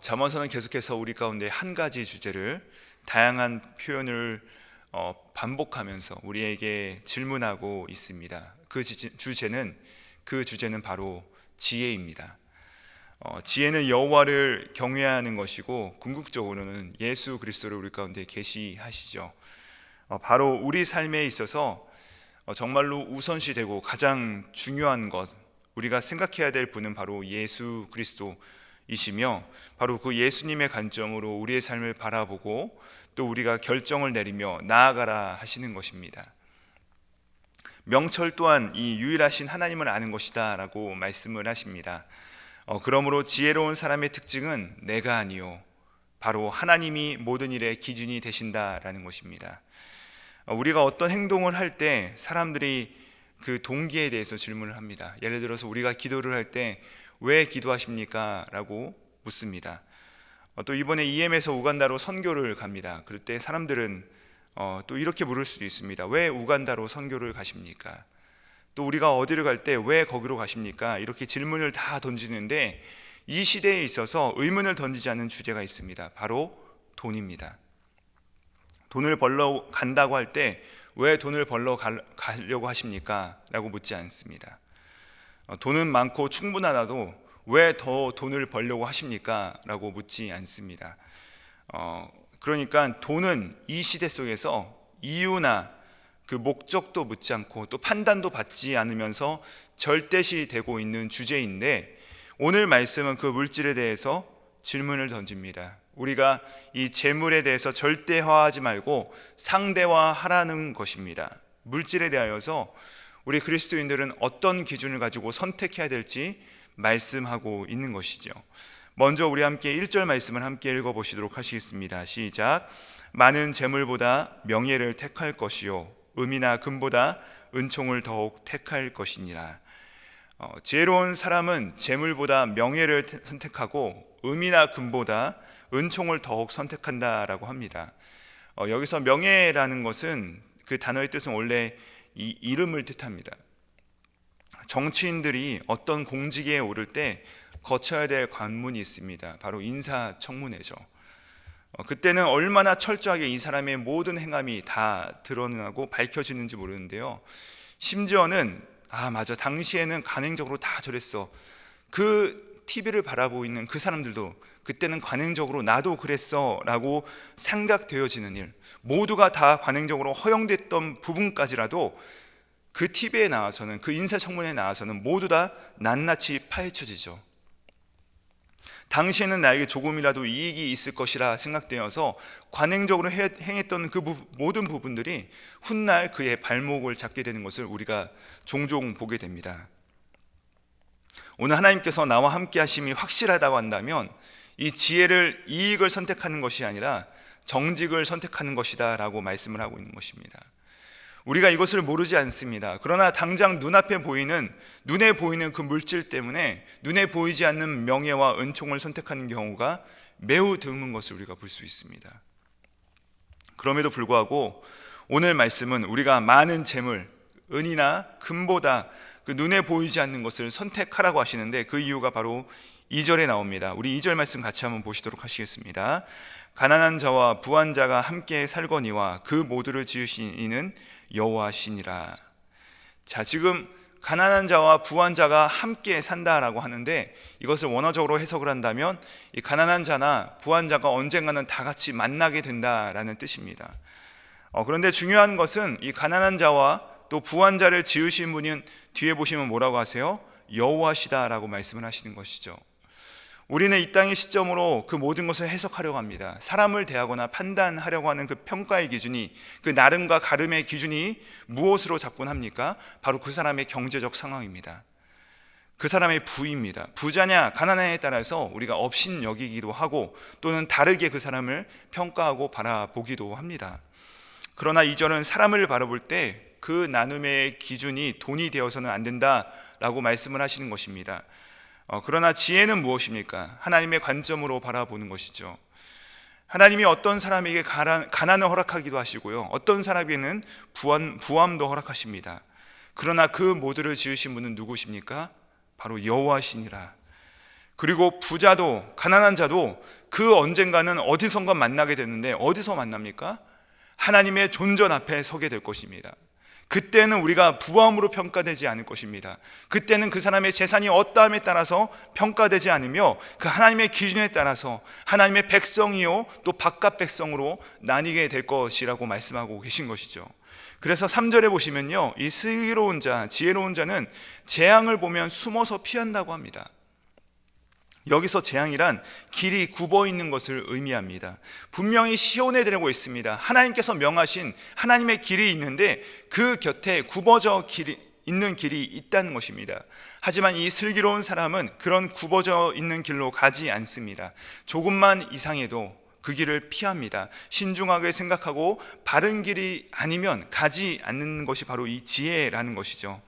잠언서는 계속해서 우리 가운데 한 가지 주제를 다양한 표현을 반복하면서 우리에게 질문하고 있습니다. 그 주제는 바로 지혜입니다. 지혜는 여호와를 경외하는 것이고 궁극적으로는 예수 그리스도를 우리 가운데 계시하시죠. 바로 우리 삶에 있어서 정말로 우선시되고 가장 중요한 것, 우리가 생각해야 될 분은 바로 예수 그리스도이시며 바로 그 예수님의 관점으로 우리의 삶을 바라보고 또 우리가 결정을 내리며 나아가라 하시는 것입니다. 명철 또한 이 유일하신 하나님을 아는 것이다 라고 말씀을 하십니다. 그러므로 지혜로운 사람의 특징은 내가 아니요 바로 하나님이 모든 일의 기준이 되신다라는 것입니다. 우리가 어떤 행동을 할 때 사람들이 그 동기에 대해서 질문을 합니다. 예를 들어서 우리가 기도를 할 때 왜 기도하십니까? 라고 묻습니다. 또 이번에 EM에서 우간다로 선교를 갑니다. 그럴 때 사람들은 또 이렇게 물을 수도 있습니다. 왜 우간다로 선교를 가십니까? 또 우리가 어디를 갈 때 왜 거기로 가십니까? 이렇게 질문을 다 던지는데 이 시대에 있어서 의문을 던지지 않는 주제가 있습니다. 바로 돈입니다. 돈을 벌러 간다고 할 때 왜 돈을 벌러 가려고 하십니까? 라고 묻지 않습니다. 돈은 많고 충분하다도 왜 더 돈을 벌려고 하십니까? 라고 묻지 않습니다. 그러니까 돈은 이 시대 속에서 이유나 그 목적도 묻지 않고 또 판단도 받지 않으면서 절대시 되고 있는 주제인데 오늘 말씀은 그 물질에 대해서 질문을 던집니다. 우리가 이 재물에 대해서 절대화하지 말고 상대화하라는 것입니다. 물질에 대하여서 우리 그리스도인들은 어떤 기준을 가지고 선택해야 될지 말씀하고 있는 것이죠. 먼저 우리 함께 1절 말씀을 함께 읽어보시도록 하시겠습니다. 시작. 많은 재물보다 명예를 택할 것이요 음이나 금보다 은총을 더욱 택할 것이니라. 지혜로운 사람은 재물보다 명예를 선택하고 음이나 금보다 은총을 더욱 선택한다라고 합니다. 여기서 명예라는 것은 그 단어의 뜻은 원래 이 이름을 뜻합니다. 정치인들이 어떤 공직에 오를 때 거쳐야 될 관문이 있습니다. 바로 인사청문회죠. 그때는 얼마나 철저하게 이 사람의 모든 행함이 다 드러나고 밝혀지는지 모르는데요. 심지어는 맞아, 당시에는 관행적으로 다 저랬어. 그 TV를 바라보고 있는 그 사람들도 그때는 관행적으로 나도 그랬어 라고 생각되어지는 일, 모두가 다 관행적으로 허용됐던 부분까지라도 그 TV에 나와서는, 그 인사청문회에 나와서는 모두 다 낱낱이 파헤쳐지죠. 당시에는 나에게 조금이라도 이익이 있을 것이라 생각되어서 관행적으로 행했던 그 모든 부분들이 훗날 그의 발목을 잡게 되는 것을 우리가 종종 보게 됩니다. 오늘 하나님께서 나와 함께 하심이 확실하다고 한다면 이 지혜를, 이익을 선택하는 것이 아니라 정직을 선택하는 것이다 라고 말씀을 하고 있는 것입니다. 우리가 이것을 모르지 않습니다. 그러나 당장 눈에 보이는 그 물질 때문에 눈에 보이지 않는 명예와 은총을 선택하는 경우가 매우 드문 것을 우리가 볼 수 있습니다. 그럼에도 불구하고 오늘 말씀은 우리가 많은 재물, 은이나 금보다 그 눈에 보이지 않는 것을 선택하라고 하시는데 그 이유가 바로 2절에 나옵니다. 우리 2절 말씀 같이 한번 보시도록 하시겠습니다. 가난한 자와 부한 자가 함께 살거니와 그 모두를 지으신 이는 여호와시니라. 자, 지금 가난한 자와 부한 자가 함께 산다라고 하는데 이것을 원어적으로 해석을 한다면 이 가난한 자나 부한 자가 언젠가는 다 같이 만나게 된다라는 뜻입니다. 그런데 중요한 것은 이 가난한 자와 또 부한 자를 지으신 분은 뒤에 보시면 뭐라고 하세요? 여호와시다라고 말씀을 하시는 것이죠. 우리는 이 땅의 시점으로 그 모든 것을 해석하려고 합니다. 사람을 대하거나 판단하려고 하는 그 평가의 기준이, 그 나름과 가름의 기준이 무엇으로 작동합니까? 바로 그 사람의 경제적 상황입니다. 그 사람의 부입니다. 부자냐 가난하냐에 따라서 우리가 업신 여기기도 하고 또는 다르게 그 사람을 평가하고 바라보기도 합니다. 그러나 2절은 사람을 바라볼 때 그 나눔의 기준이 돈이 되어서는 안 된다라고 말씀을 하시는 것입니다. 그러나 지혜는 무엇입니까? 하나님의 관점으로 바라보는 것이죠. 하나님이 어떤 사람에게 가난을 허락하기도 하시고요, 어떤 사람에게는 부함도 허락하십니다. 그러나 그 모두를 지으신 분은 누구십니까? 바로 여호와시니라. 그리고 부자도 가난한 자도 그 언젠가는 어디선가 만나게 되는데 어디서 만납니까? 하나님의 존전 앞에 서게 될 것입니다. 그때는 우리가 부함으로 평가되지 않을 것입니다. 그때는 그 사람의 재산이 어떠함에 따라서 평가되지 않으며 그 하나님의 기준에 따라서 하나님의 백성이요 또 바깥 백성으로 나뉘게 될 것이라고 말씀하고 계신 것이죠. 그래서 3절에 보시면요, 이 슬기로운 자, 지혜로운 자는 재앙을 보면 숨어서 피한다고 합니다. 여기서 재앙이란 길이 굽어 있는 것을 의미합니다. 분명히 시온에 되고 있습니다. 하나님께서 명하신 하나님의 길이 있는데 그 곁에 굽어져 있는 길이 있다는 것입니다. 하지만 이 슬기로운 사람은 그런 굽어져 있는 길로 가지 않습니다. 조금만 이상해도 그 길을 피합니다. 신중하게 생각하고 바른 길이 아니면 가지 않는 것이 바로 이 지혜라는 것이죠.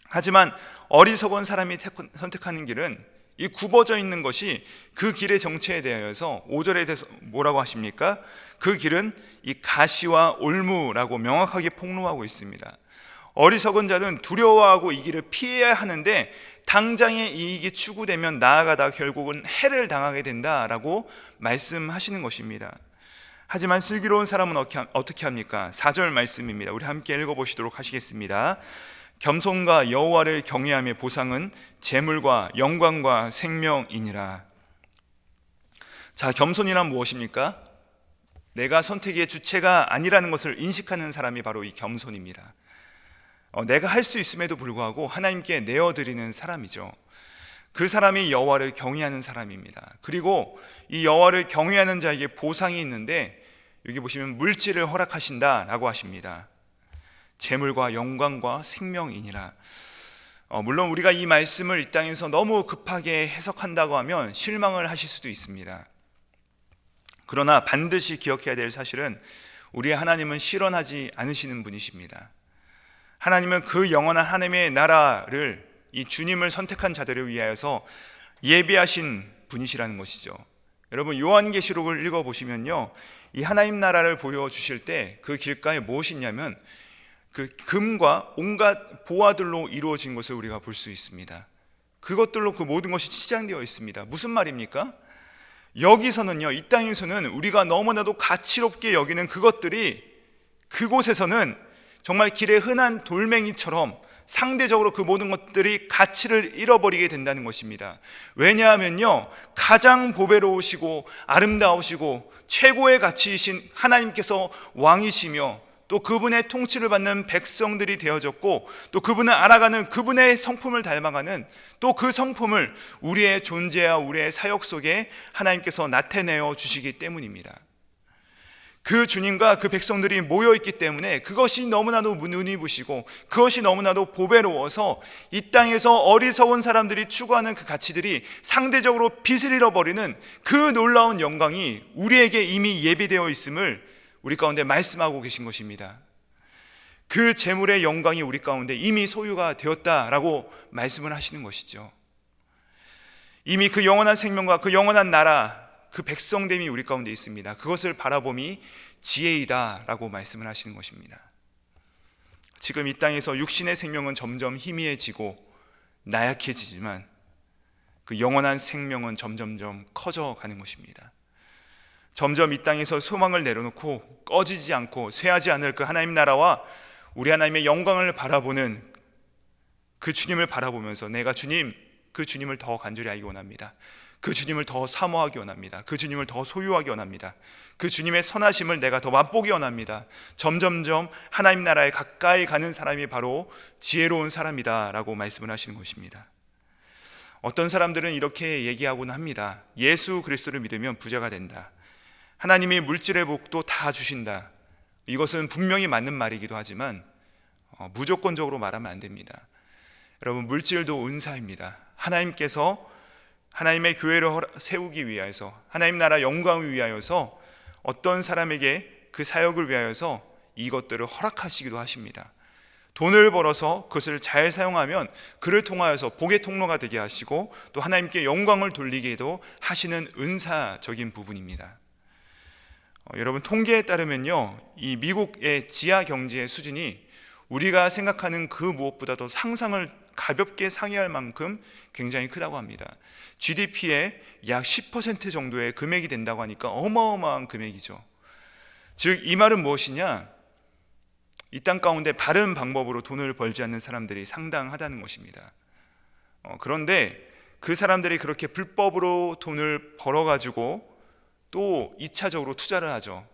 하지만 어리석은 사람이 선택하는 길은 이 굽어져 있는 것이 그 길의 정체에 대하여서 5절에 대해서 뭐라고 하십니까? 그 길은 이 가시와 올무라고 명확하게 폭로하고 있습니다. 어리석은 자는 두려워하고 이 길을 피해야 하는데 당장의 이익이 추구되면 나아가다 결국은 해를 당하게 된다라고 말씀하시는 것입니다. 하지만 슬기로운 사람은 어떻게 합니까? 4절 말씀입니다. 우리 함께 읽어보시도록 하시겠습니다. 겸손과 여호와를 경외함의 보상은 재물과 영광과 생명이니라. 자, 겸손이란 무엇입니까? 내가 선택의 주체가 아니라는 것을 인식하는 사람이 바로 이 겸손입니다. 내가 할 수 있음에도 불구하고 하나님께 내어드리는 사람이죠. 그 사람이 여호와를 경외하는 사람입니다. 그리고 이 여호와를 경외하는 자에게 보상이 있는데 여기 보시면 물질을 허락하신다라고 하십니다. 재물과 영광과 생명이니라. 물론 우리가 이 말씀을 이 땅에서 너무 급하게 해석한다고 하면 실망을 하실 수도 있습니다. 그러나 반드시 기억해야 될 사실은 우리의 하나님은 실현하지 않으시는 분이십니다. 하나님은 그 영원한 하나님의 나라를 이 주님을 선택한 자들을 위하여서 예비하신 분이시라는 것이죠. 여러분, 요한계시록을 읽어보시면요, 이 하나님 나라를 보여주실 때 그 길가에 무엇이 있냐면 그 금과 온갖 보화들로 이루어진 것을 우리가 볼 수 있습니다. 그것들로 그 모든 것이 치장되어 있습니다. 무슨 말입니까? 여기서는요, 이 땅에서는 우리가 너무나도 가치롭게 여기는 그것들이 그곳에서는 정말 길에 흔한 돌멩이처럼 상대적으로 그 모든 것들이 가치를 잃어버리게 된다는 것입니다. 왜냐하면요, 가장 보배로우시고 아름다우시고 최고의 가치이신 하나님께서 왕이시며 또 그분의 통치를 받는 백성들이 되어졌고 또 그분을 알아가는 그분의 성품을 닮아가는 또 그 성품을 우리의 존재와 우리의 사역 속에 하나님께서 나타내어 주시기 때문입니다. 그 주님과 그 백성들이 모여있기 때문에 그것이 너무나도 눈이 부시고 그것이 너무나도 보배로워서 이 땅에서 어리석은 사람들이 추구하는 그 가치들이 상대적으로 빛을 잃어버리는 그 놀라운 영광이 우리에게 이미 예비되어 있음을 우리 가운데 말씀하고 계신 것입니다. 그 재물의 영광이 우리 가운데 이미 소유가 되었다라고 말씀을 하시는 것이죠. 이미 그 영원한 생명과 그 영원한 나라, 그 백성됨이 우리 가운데 있습니다. 그것을 바라봄이 지혜이다 라고 말씀을 하시는 것입니다. 지금 이 땅에서 육신의 생명은 점점 희미해지고 나약해지지만 그 영원한 생명은 점점점 커져가는 것입니다. 점점 이 땅에서 소망을 내려놓고 꺼지지 않고 쇠하지 않을 그 하나님 나라와 우리 하나님의 영광을 바라보는 그 주님을 바라보면서 내가 그 주님을 더 간절히 알기 원합니다. 그 주님을 더 사모하기 원합니다. 그 주님을 더 소유하기 원합니다. 그 주님의 선하심을 내가 더 맛보기 원합니다. 점점점 하나님 나라에 가까이 가는 사람이 바로 지혜로운 사람이다 라고 말씀을 하시는 것입니다. 어떤 사람들은 이렇게 얘기하곤 합니다. 예수 그리스도를 믿으면 부자가 된다. 하나님이 물질의 복도 다 주신다. 이것은 분명히 맞는 말이기도 하지만 무조건적으로 말하면 안 됩니다. 여러분, 물질도 은사입니다. 하나님께서 하나님의 교회를 세우기 위하여서 하나님 나라 영광을 위하여서 어떤 사람에게 그 사역을 위하여서 이것들을 허락하시기도 하십니다. 돈을 벌어서 그것을 잘 사용하면 그를 통하여서 복의 통로가 되게 하시고 또 하나님께 영광을 돌리게도 하시는 은사적인 부분입니다. 여러분, 통계에 따르면요, 이 미국의 지하 경제의 수준이 우리가 생각하는 그 무엇보다도 상상을 가볍게 상회할 만큼 굉장히 크다고 합니다. GDP의 약 10% 정도의 금액이 된다고 하니까 어마어마한 금액이죠. 즉 이 말은 무엇이냐? 이 땅 가운데 바른 방법으로 돈을 벌지 않는 사람들이 상당하다는 것입니다. 그런데 그 사람들이 그렇게 불법으로 돈을 벌어가지고 또 2차적으로 투자를 하죠.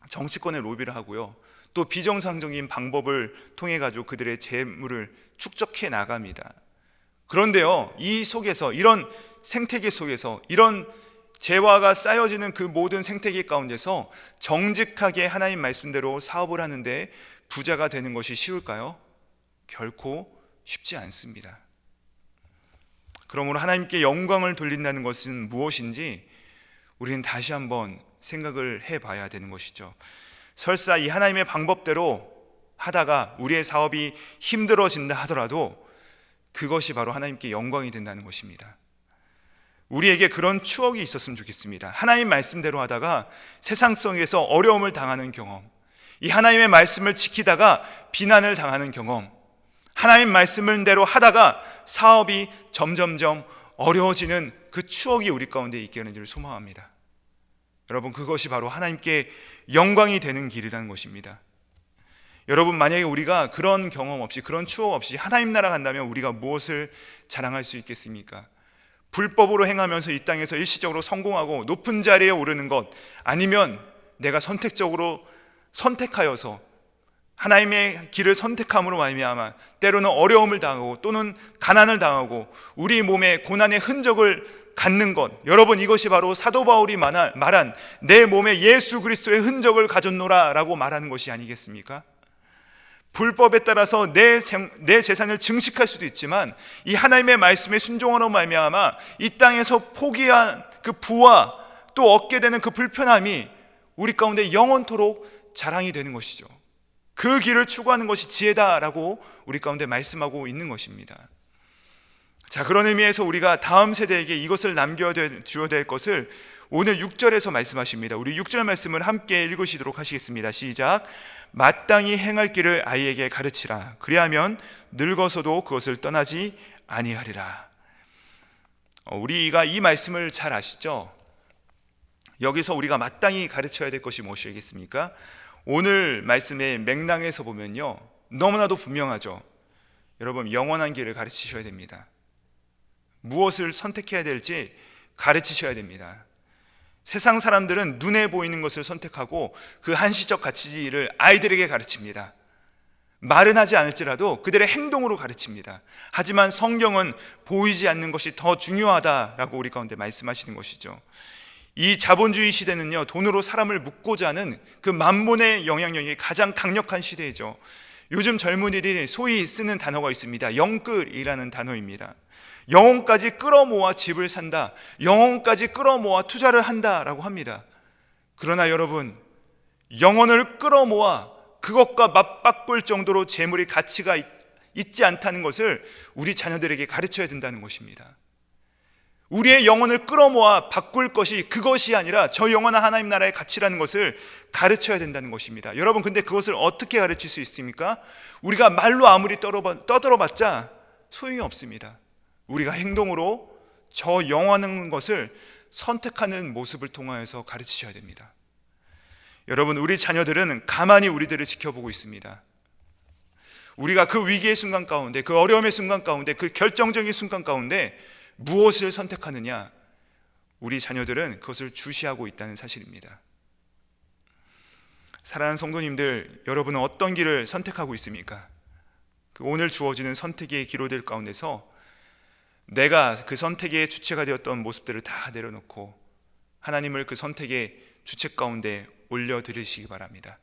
정치권에 로비를 하고요. 또 비정상적인 방법을 통해 가지고 그들의 재물을 축적해 나갑니다. 그런데요, 이 속에서, 이런 생태계 속에서, 이런 재화가 쌓여지는 그 모든 생태계 가운데서 정직하게 하나님 말씀대로 사업을 하는데 부자가 되는 것이 쉬울까요? 결코 쉽지 않습니다. 그러므로 하나님께 영광을 돌린다는 것은 무엇인지 우리는 다시 한번 생각을 해봐야 되는 것이죠. 설사 이 하나님의 방법대로 하다가 우리의 사업이 힘들어진다 하더라도 그것이 바로 하나님께 영광이 된다는 것입니다. 우리에게 그런 추억이 있었으면 좋겠습니다. 하나님 말씀대로 하다가 세상 속에서 어려움을 당하는 경험, 이 하나님의 말씀을 지키다가 비난을 당하는 경험, 하나님 말씀대로 하다가 사업이 점점점 어려워지는 그 추억이 우리 가운데 있게 하는 줄 소망합니다. 여러분, 그것이 바로 하나님께 영광이 되는 길이라는 것입니다. 여러분, 만약에 우리가 그런 경험 없이, 그런 추억 없이 하나님 나라 간다면 우리가 무엇을 자랑할 수 있겠습니까? 불법으로 행하면서 이 땅에서 일시적으로 성공하고 높은 자리에 오르는 것, 아니면 내가 선택적으로 선택하여서 하나님의 길을 선택함으로 말미암아 때로는 어려움을 당하고 또는 가난을 당하고 우리 몸에 고난의 흔적을 갖는 것, 여러분, 이것이 바로 사도 바울이 말한 내 몸에 예수 그리스도의 흔적을 가졌노라 라고 말하는 것이 아니겠습니까? 불법에 따라서 내 재산을 증식할 수도 있지만 이 하나님의 말씀에 순종하로 말미암아 이 땅에서 포기한 그 부와 또 얻게 되는 그 불편함이 우리 가운데 영원토록 자랑이 되는 것이죠. 그 길을 추구하는 것이 지혜다라고 우리 가운데 말씀하고 있는 것입니다. 자, 그런 의미에서 우리가 다음 세대에게 이것을 남겨주어야 될 것을 오늘 6절에서 말씀하십니다. 우리 6절 말씀을 함께 읽으시도록 하시겠습니다. 시작. 마땅히 행할 길을 아이에게 가르치라. 그리하면 늙어서도 그것을 떠나지 아니하리라. 우리가 이 말씀을 잘 아시죠? 여기서 우리가 마땅히 가르쳐야 될 것이 무엇이겠습니까? 오늘 말씀의 맥락에서 보면요, 너무나도 분명하죠. 여러분, 영원한 길을 가르치셔야 됩니다. 무엇을 선택해야 될지 가르치셔야 됩니다. 세상 사람들은 눈에 보이는 것을 선택하고 그 한시적 가치를 아이들에게 가르칩니다. 말은 하지 않을지라도 그들의 행동으로 가르칩니다. 하지만 성경은 보이지 않는 것이 더 중요하다라고 우리 가운데 말씀하시는 것이죠. 이 자본주의 시대는요, 돈으로 사람을 묶고자 하는 그 만몬의 영향력이 가장 강력한 시대이죠. 요즘 젊은이들이 소위 쓰는 단어가 있습니다. 영끌이라는 단어입니다. 영혼까지 끌어모아 집을 산다, 영혼까지 끌어모아 투자를 한다라고 합니다. 그러나 여러분, 영혼을 끌어모아 그것과 맞바꿀 정도로 재물의 가치가 있지 않다는 것을 우리 자녀들에게 가르쳐야 된다는 것입니다. 우리의 영혼을 끌어모아 바꿀 것이 그것이 아니라 저 영원한 하나님 나라의 가치라는 것을 가르쳐야 된다는 것입니다. 여러분, 근데 그것을 어떻게 가르칠 수 있습니까? 우리가 말로 아무리 떠들어봤자 소용이 없습니다. 우리가 행동으로 저 영원한 것을 선택하는 모습을 통하여서 가르치셔야 됩니다. 여러분, 우리 자녀들은 가만히 우리들을 지켜보고 있습니다. 우리가 그 위기의 순간 가운데, 그 어려움의 순간 가운데, 그 결정적인 순간 가운데 무엇을 선택하느냐, 우리 자녀들은 그것을 주시하고 있다는 사실입니다. 사랑하는 성도님들, 여러분은 어떤 길을 선택하고 있습니까? 오늘 주어지는 선택의 기로들 가운데서 내가 그 선택의 주체가 되었던 모습들을 다 내려놓고 하나님을 그 선택의 주체 가운데 올려드리시기 바랍니다.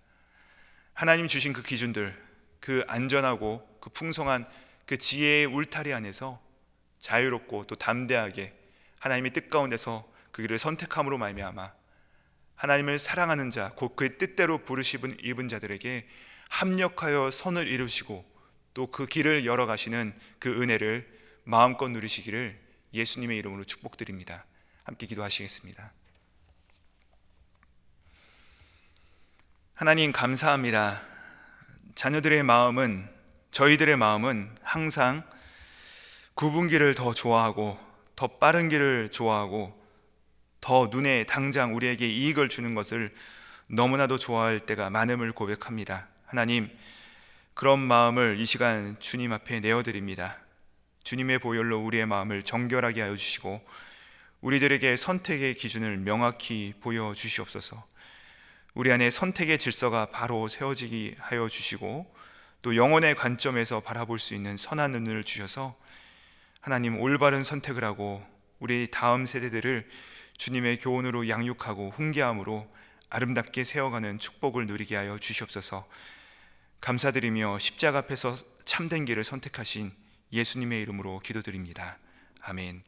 하나님 주신 그 기준들, 그 안전하고 그 풍성한 그 지혜의 울타리 안에서 자유롭고 또 담대하게 하나님의 뜻 가운데서 그 길을 선택함으로 말미암아 하나님을 사랑하는 자, 곧 그의 뜻대로 부르심을 입은 자들에게 합력하여 선을 이루시고 또 그 길을 열어가시는 그 은혜를 마음껏 누리시기를 예수님의 이름으로 축복드립니다. 함께 기도하시겠습니다. 하나님, 감사합니다. 자녀들의 마음은, 저희들의 마음은 항상 굽은 길을 더 좋아하고 더 빠른 길을 좋아하고 더 눈에 당장 우리에게 이익을 주는 것을 너무나도 좋아할 때가 많음을 고백합니다. 하나님, 그런 마음을 이 시간 주님 앞에 내어드립니다. 주님의 보혈로 우리의 마음을 정결하게 하여 주시고 우리들에게 선택의 기준을 명확히 보여주시옵소서. 우리 안에 선택의 질서가 바로 세워지게 하여 주시고 또 영혼의 관점에서 바라볼 수 있는 선한 눈을 주셔서 하나님, 올바른 선택을 하고 우리 다음 세대들을 주님의 교훈으로 양육하고 훈계함으로 아름답게 세워가는 축복을 누리게 하여 주시옵소서. 감사드리며 십자가 앞에서 참된 길을 선택하신 예수님의 이름으로 기도드립니다. 아멘.